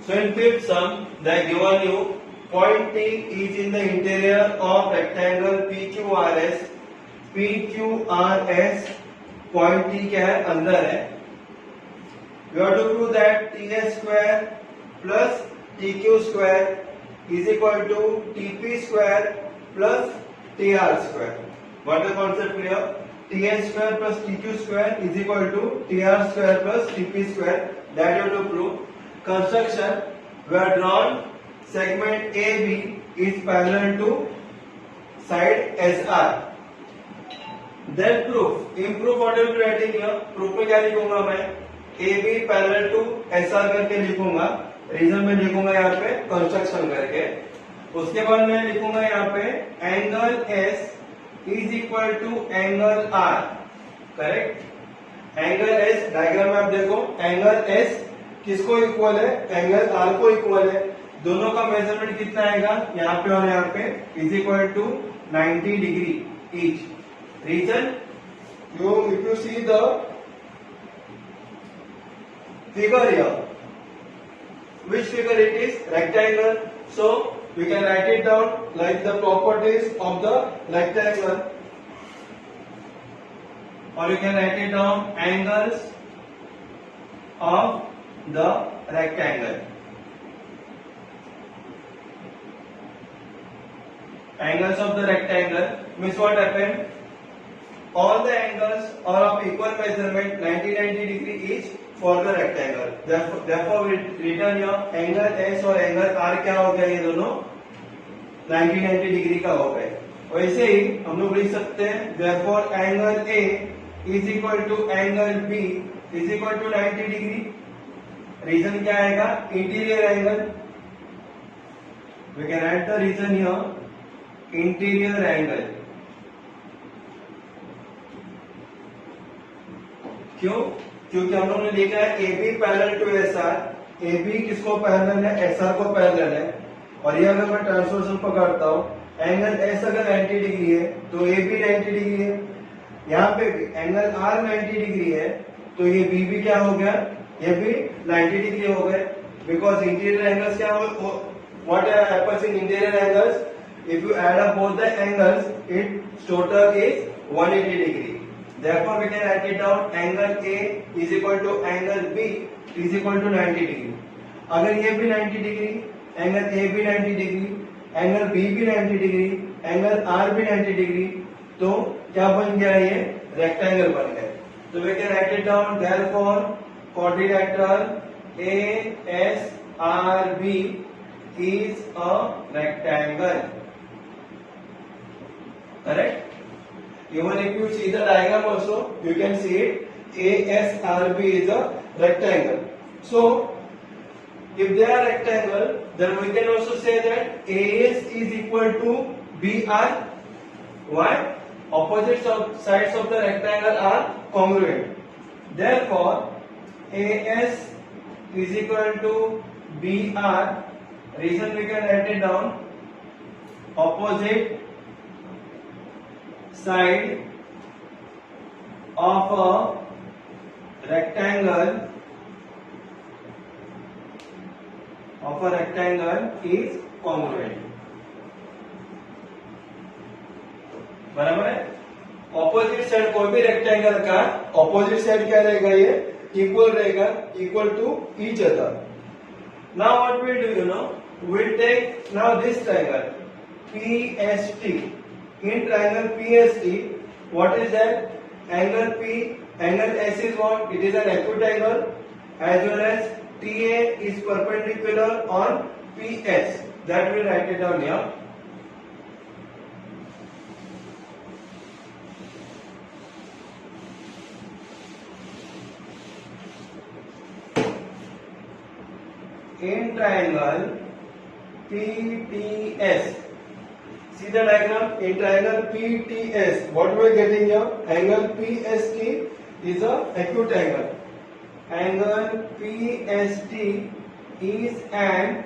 So in fifth sum, they are given you point T is in the interior of rectangle PQRS. PQRS point T क्या है अंदर है. You have to prove that TS square plus TQ square is equal to TP square plus TR square. What is the concept clear? TS square plus TQ square is equal to TR square plus TP square. That you have to prove. Construction, we have drawn segment AB is parallel to side SR. Then proof. In proof what will be writing here? Proof में क्या लिखूंगा मैं? AB parallel to SR करके लिखूंगा. Reason में लिखूंगा यहाँ पे कंस्ट्रक्शन करके. उसके बाद मैं लिखूंगा यहाँ पे angle S is equal to angle R. Correct? Angle S diagram में आप देखो एंगल S किसको इक्वल है? एंगल R को इक्वल है. दोनों का मेजरमेंट कितना आएगा? यहाँ पे और यहाँ पे is equal to 90 degree each. Reason you if you see the figure here, which figure it is? Rectangle. So we can write it down like the properties of the rectangle, or you can write it down angles of the rectangle. Angles of the rectangle means what happened? All the angles are of equal measurement 90 degree each for the rectangle. Therefore we written here angle S और angle R क्या हो गया? ये दोनों 90 degree का हो गए. वैसे ही हम लोग लिख सकते हैं therefore angle A is equal to angle B is equal to 90 degree. Reason क्या आएगा? Interior angle. We can add the reason here. Interior angle. क्यों? क्योंकि हम लोगों ने लिखा है A B parallel to S R. A B किसको पैरेलल है? एस आर को पैरेलल है. और ये अगर मैं ट्रांसफॉर्मेशन पकड़ता हूं एंगल एस अगर 90 डिग्री है तो ए बी 90 डिग्री है. यहाँ पे भी एंगल आर 90 डिग्री है तो ये बी भी क्या हो गया? ये भी 90 डिग्री हो गए. बिकॉज इंटीरियर एंगल्स क्या हो? What happens in interior angles? If you add up both the angles, its total is 180 degree. Therefore, we can write it down. Angle A is equal to angle B is equal to 90 degree. अगर ये भी 90 degree, angle A भी 90 degree, angle B भी 90 degree, angle R भी 90 degree, तो क्या बन गया? ये रेक्टेंगल बन गया. तो we can write it down. Therefore, quadrilateral ASRB is a rectangle. Correct? Even if you see the diagram also, you can see it. ASRB is a rectangle. So, if they are rectangle, then we can also say that AS is equal to BR. Why? Opposite sides of the rectangle are congruent. Therefore, AS is equal to BR. Reason we can write it down. Opposite side of a rectangle is congruent. बराबर है? Opposite side कोई भी rectangle का opposite side क्या रहेगा? ये equal रहेगा, equal to each other. Now what will do? You know, will take now this triangle PST. In triangle PST, what is that? Angle P, angle S is what? It is an acute angle, as well as TA is perpendicular on PS. That we write it down here. In triangle PTS. See the diagram. In triangle PTS, what we are getting here? Angle PST is a acute angle. Angle PST is an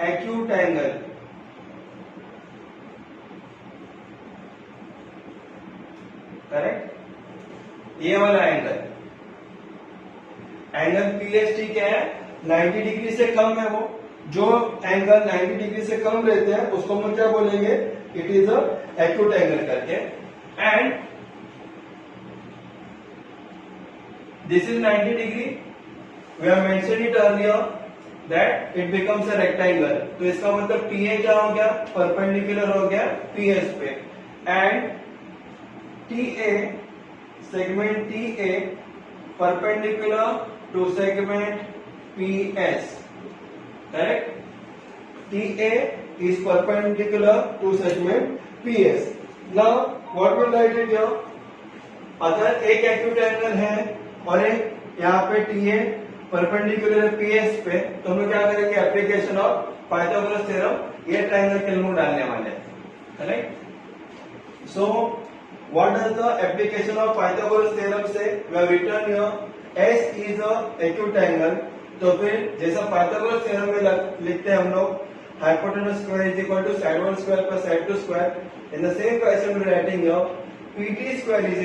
acute angle. Correct? ये वाला angle, angle PST क्या है? 90 degree से कम है, वो जो angle 90 degree से कम रहते हैं उसको हम क्या बोलेंगे, it is a acute angle करके। And this is 90 degree, we have mention it earlier that it becomes a rectangle. तो इसका मतलब टीए क्या हो गया, परपेंडिकुलर हो गया पीएस पे। And TA, segment TA perpendicular to segment PS, correct? TA is perpendicular to segment PS. Now what will write it here? अगर एक एक्यूट एंगल है और एक यहाँ पे TA परपेंडिकुलर है PS पे, तो हम लोग क्या करेंगे, एप्लीकेशन ऑफ पाइथागोरस थ्योरम ये ट्रायंगल के लिए डालने वाले हैं, correct? So what does the application of Pythagoras theorem से? We have written here S is a acute angle. तो फिर जैसा पाइथागोरस थ्योरम में लिखते हैं हम लोग, hypotenuse square is equal to side one square plus side two square, in the same fashion we writing here PT square is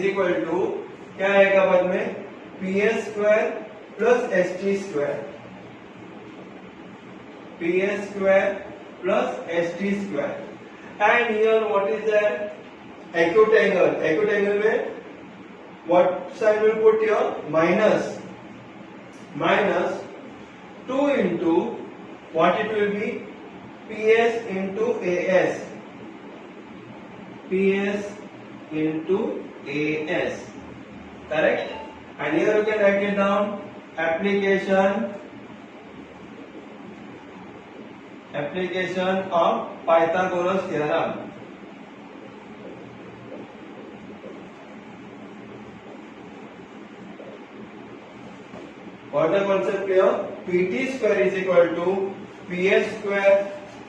equal to क्या आएगा बाद में, PS square plus ST square, PS square plus ST square. And here what is that, acute angle. Acute angle में what sign will put here, minus 2 into what it will be, PS into AS, PS into AS, correct? And here you can write it down, application of Pythagoras theorem. What the concept here? PT square is equal to PS square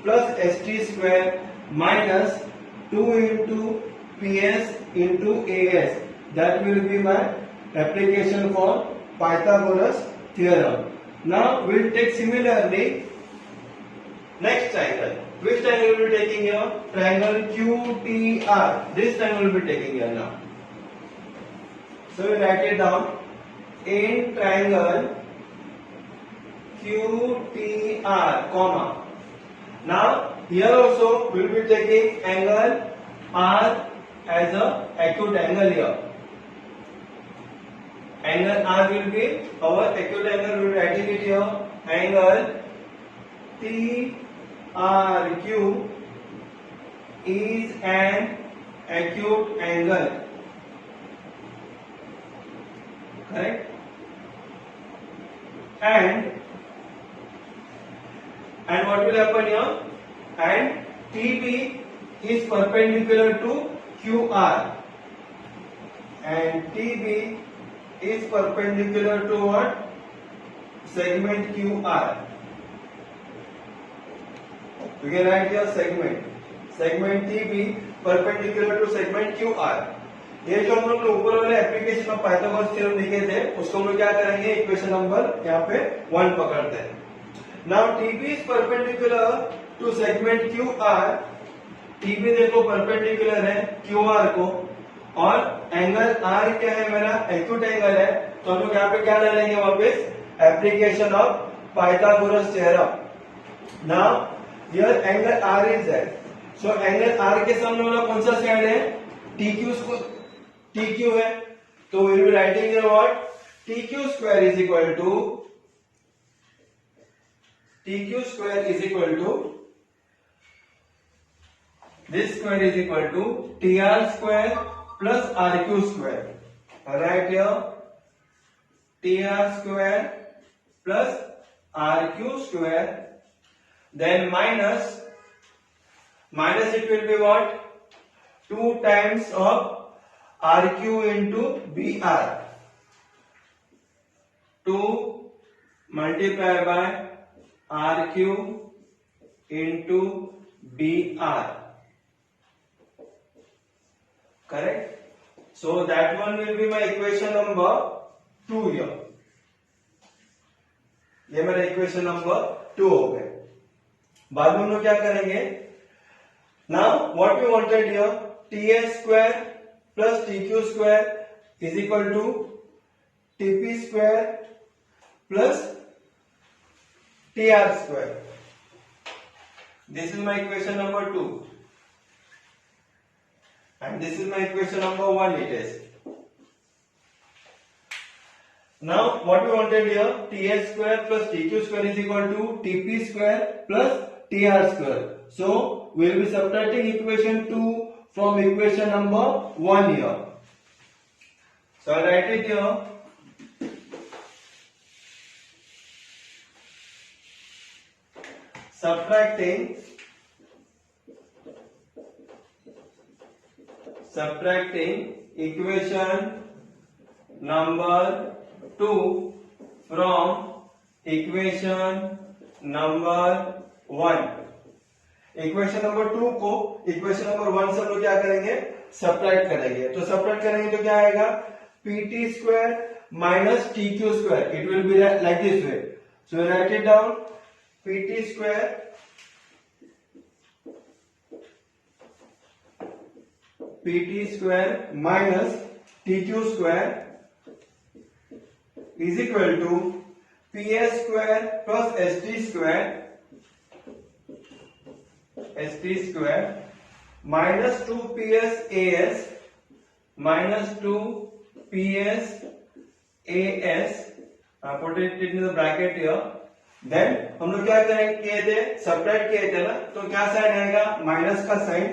plus ST square minus 2 into PS into AS. That will be my application for Pythagoras theorem. Now we'll take similarly next triangle. Which triangle will be taking here? Triangle QTR. This triangle will be taking here now. So we write it down. In triangle QTR, comma. Now here also we will be taking angle R as a acute angle here. Angle R will be our acute angle. We will be writing it here. Angle TRQ is an acute angle. Correct? And what will happen here? And TB is perpendicular to QR, and TB is perpendicular to what? Segment QR. We can write here segment TB perpendicular to segment QR. ये जो हम लोग ऊपर वाले application of Pythagoras theorem लिखे थे उसको हम लोग क्या करेंगे, इक्वेशन नंबर यहाँ पे 1 पकड़ते हैं। Now TB is perpendicular to segment QR। TB देखो परपेंडिकुलर है QR को, और एंगल R क्या है, मेरा एक्यूट एंगल है। तो हम लोग यहाँ पे क्या डालेंगे, वापस application of Pythagoras theorem. Now here angle R is that, so angle R के सामने वाला कौन सा साइड है, TQ है। तो we will be writing here what, TQ square is equal to this square is equal to TR square plus RQ square. Right here TR square plus RQ square, then minus it will be what, 2 times of RQ into BR, 2 multiplied by RQ into BR, correct? So that one will be my equation number 2 here. ये मेरा equation number 2 हो गया। बाद में हम लोग क्या करेंगे, now what we wanted here, TS square plus TQ square is equal to TP square plus TR square. This is my equation number 2 and this is my equation number 1 it is. Now what we wanted here, ts square plus tq square is equal to tp square plus tr square. So we will be subtracting equation 2 from equation number 1 here. So I'll write it here. Subtracting equation number 2 from equation number 1. Equation number 2 को equation number 1 से हम लोग क्या करेंगे, subtract करेंगे. तो subtract करेंगे तो क्या आएगा, pt square minus tq square. It will be like this way. So right it down. pt square minus tq square is equal to ps square plus st square minus 2ps as minus 2ps as. Put it in the bracket here. Then हम लोग क्या किए थे, subtract किए थे ना, तो क्या साइन आएगा, माइनस का साइन.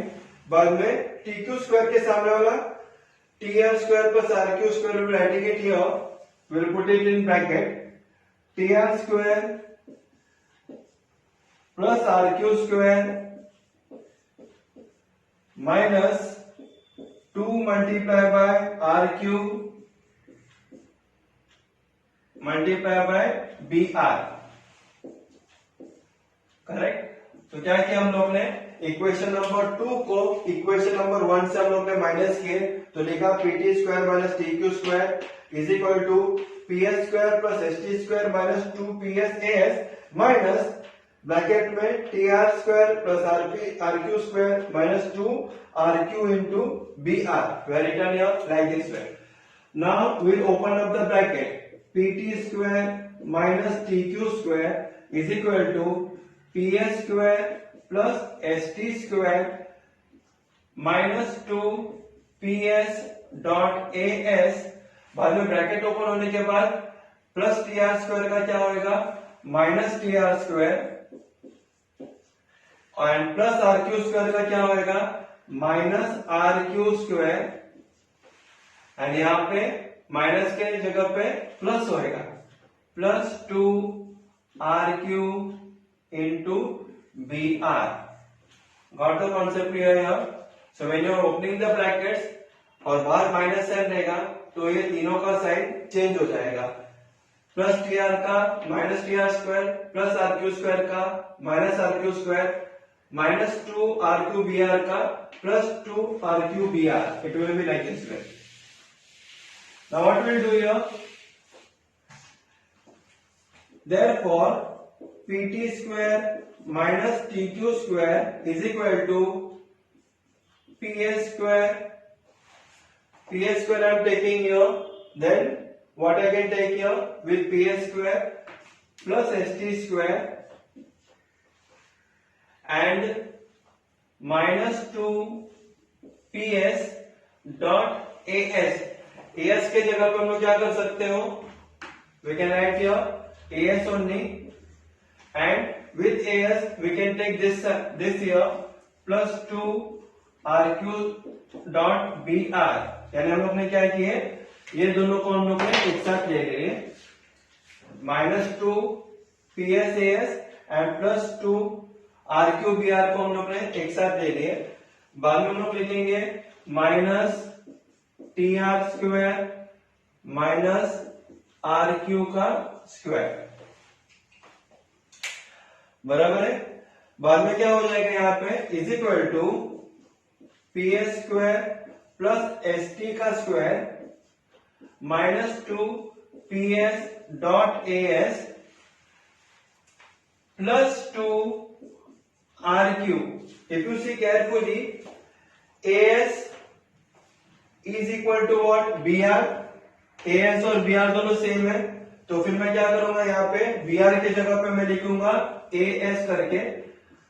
बाद में टीक्यू स्क्वायर के सामने वाला TR square plus RQ square will writing it here, will put it in bracket. TR square plus RQ square minus 2 multiply by RQ multiply by B R. Correct. तो क्या किया हम लोग ने, इक्वेशन नंबर 2 को इक्वेशन नंबर 1 से हम लोग ने माइनस किए, तो लिखा pt square minus tq square is equal to ps square plus st square minus 2ps as minus bracket में tr square plus rq square minus 2rq into br. We are written here like this way. Now we will open up the bracket. pt square minus tq square is equal to ps square plus st square minus 2ps dot as. बाद में bracket open होने के बाद plus T R square का क्या होगा, minus T R square, and plus R Q square का क्या होगा, minus R Q square. And यहाँ पे माइनस के जगह पे प्लस होएगा, plus 2rq into br. Got the concept here? So when you are opening the brackets और बाहर माइनस साइन रहेगा तो ये तीनों का साइन चेंज हो जाएगा. प्लस टी आर का minus T R square, plus R Q square का minus R Q square, minus 2rq br का plus 2rq br. It will be like this way. Now what we will do here? Therefore pt square minus tq square is equal to ps square. ps square I am taking here, then what I can take here with ps square plus st square and minus 2ps dot as. as के जगह पे हम लोग क्या कर सकते हो, we can write here as only, and with as we can take this here plus 2rq dot br. यानी हम लोग ने क्या किए, ये दोनों को हम लोग ने एक साथ ले लिए, minus 2ps as and plus 2rq br को हम लोग ने एक साथ ले लिए. बाद में हम लोग लिखेंगे minus tr square minus rq का स्क्वायर. बराबर है. बाद में क्या हो जाएगा यहाँ पे, is equal to ps square plus st का square minus 2ps dot as plus 2rq. If you see carefully, as is equal to what, B R. A S और बी आर दोनों सेम है, तो फिर मैं क्या करूंगा, यहाँ पे बी आर की जगह पे मैं लिखूंगा ए एस करके,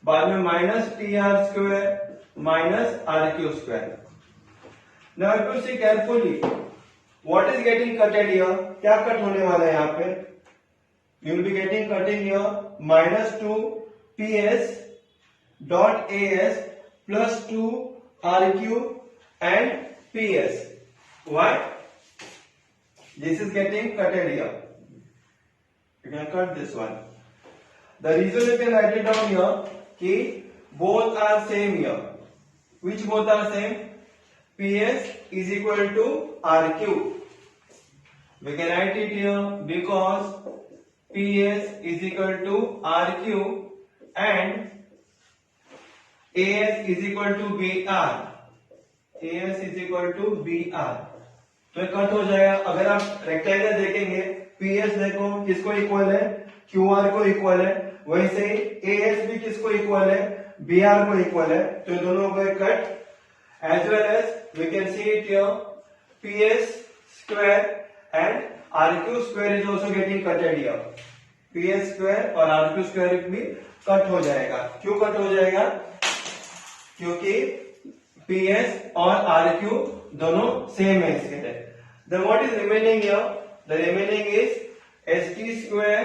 बाद में minus T R square minus R Q square. Now if you see carefully what is getting cutted here, क्या कट होने वाला है यहाँ पे, you will be getting cutting here minus 2 ps dot as plus 2 rq and ps. Why? This is getting cutted here. You can cut this one. The reason you can write it down here कि both are same here. Which both are same? ps is equal to rq. We can write it here because PS is equal to RQ and AS is equal to BR. AS is equal to BR. तो cut हो जाएगा। अगर आप rectangle देखेंगे, PS देखो किसको equal है, QR को इक्वल है, वैसे ही AS भी किसको इक्वल है, BR को इक्वल है, तो ये दोनों को cut. As well as we can see it here, PS square and RQ square is also getting cutted here. PS square और RQ square भी कट हो जाएगा। क्यों कट हो जाएगा, क्योंकि PS और RQ दोनों सेम है इसके लिए। Then what is remaining here? The remaining is ST square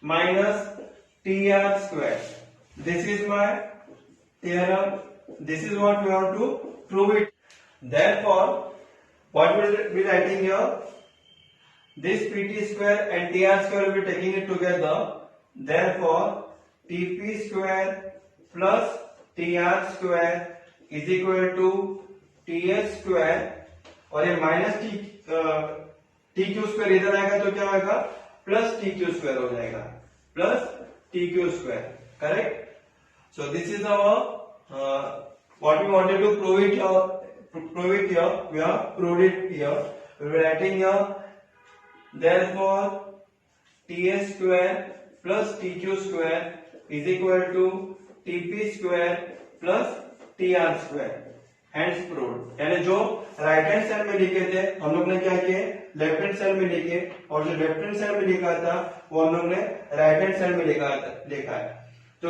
minus TR square. This is my theorem. This is what we have to prove it. Therefore, what we will be writing here? This pt square and tr square will be taking it together. Therefore, tp square plus tr square is equal to ts square, और ये minus T Q square इधर आएगा तो क्या होगा, plus T Q square हो जाएगा, plus T Q square. Correct? So this is our what we wanted to prove it here. We have proved it here. We are writing here. Therefore, ts square plus tq square is equal to tp square plus tr square. Hence proved. यानी जो right hand side में लिखे थे हम लोग ने क्या किए, लेफ्ट हैंड साइड में लिखे, और जो लेफ्ट हैंड साइड में लिखा था वो हम लोग ने राइट हैंड साइड में लिखा है। तो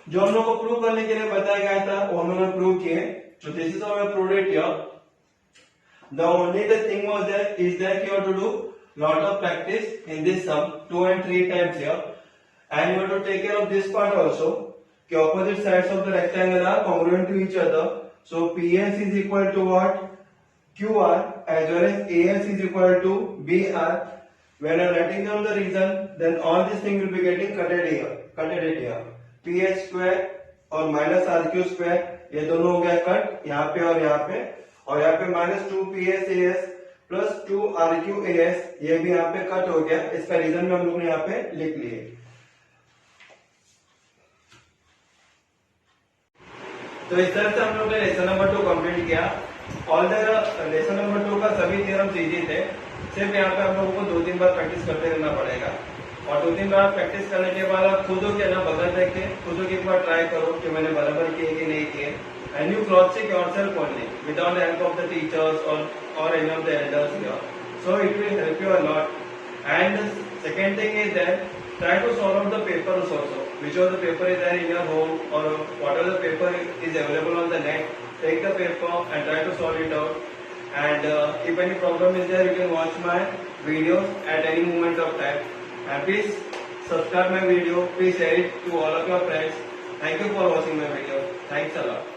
जो हम लोग को प्रूव करने के लिए बताया गया था वो हम लोग ने प्रूव किए। So this is how I proved it here. The only the thing was that is that you have to do lot of practice in this sum 2 and 3 times here, and you have to take care of this part also. The opposite sides of the rectangle are congruent to each other. So PS is equal to what? QR, as well as AS is equal to BR. When I am writing down the reason, then all these things will be getting cutted here. PS square और minus R Q square ये दोनों हो गया cut, यहाँ पे और यहाँ पे minus 2 PS AS plus 2 RQ AS ये भी यहाँ पे कट हो गया। इसका रीजन भी हम लोग ने यहाँ पे लिख लिए। तो इस तरह से हम लोग ने लेसन नंबर 2 कंप्लीट किया। ऑल द लेसन नंबर 2 का सभी थ्योरम्स इजी थे, सिर्फ यहाँ पे हम लोगों को 2-3 बार प्रैक्टिस करते रहना पड़ेगा, और 2-3 बार प्रैक्टिस करने के बाद आप खुद के ना बगल देख के खुद एक बार ट्राई करो कि मैंने बराबर किए कि नहीं किए, and you cross check yourself only without the help of the teachers और any of the elders here, so it will help you a lot. And second thing is that try to solve out the papers also, whichever the paper is there in your home or whatever the paper is available on the net, take the paper and try to solve it out. And if any problem is there, you can watch my videos at any moment of time. And please subscribe my video, please share it to all of your friends. Thank you for watching my video. Thanks a lot.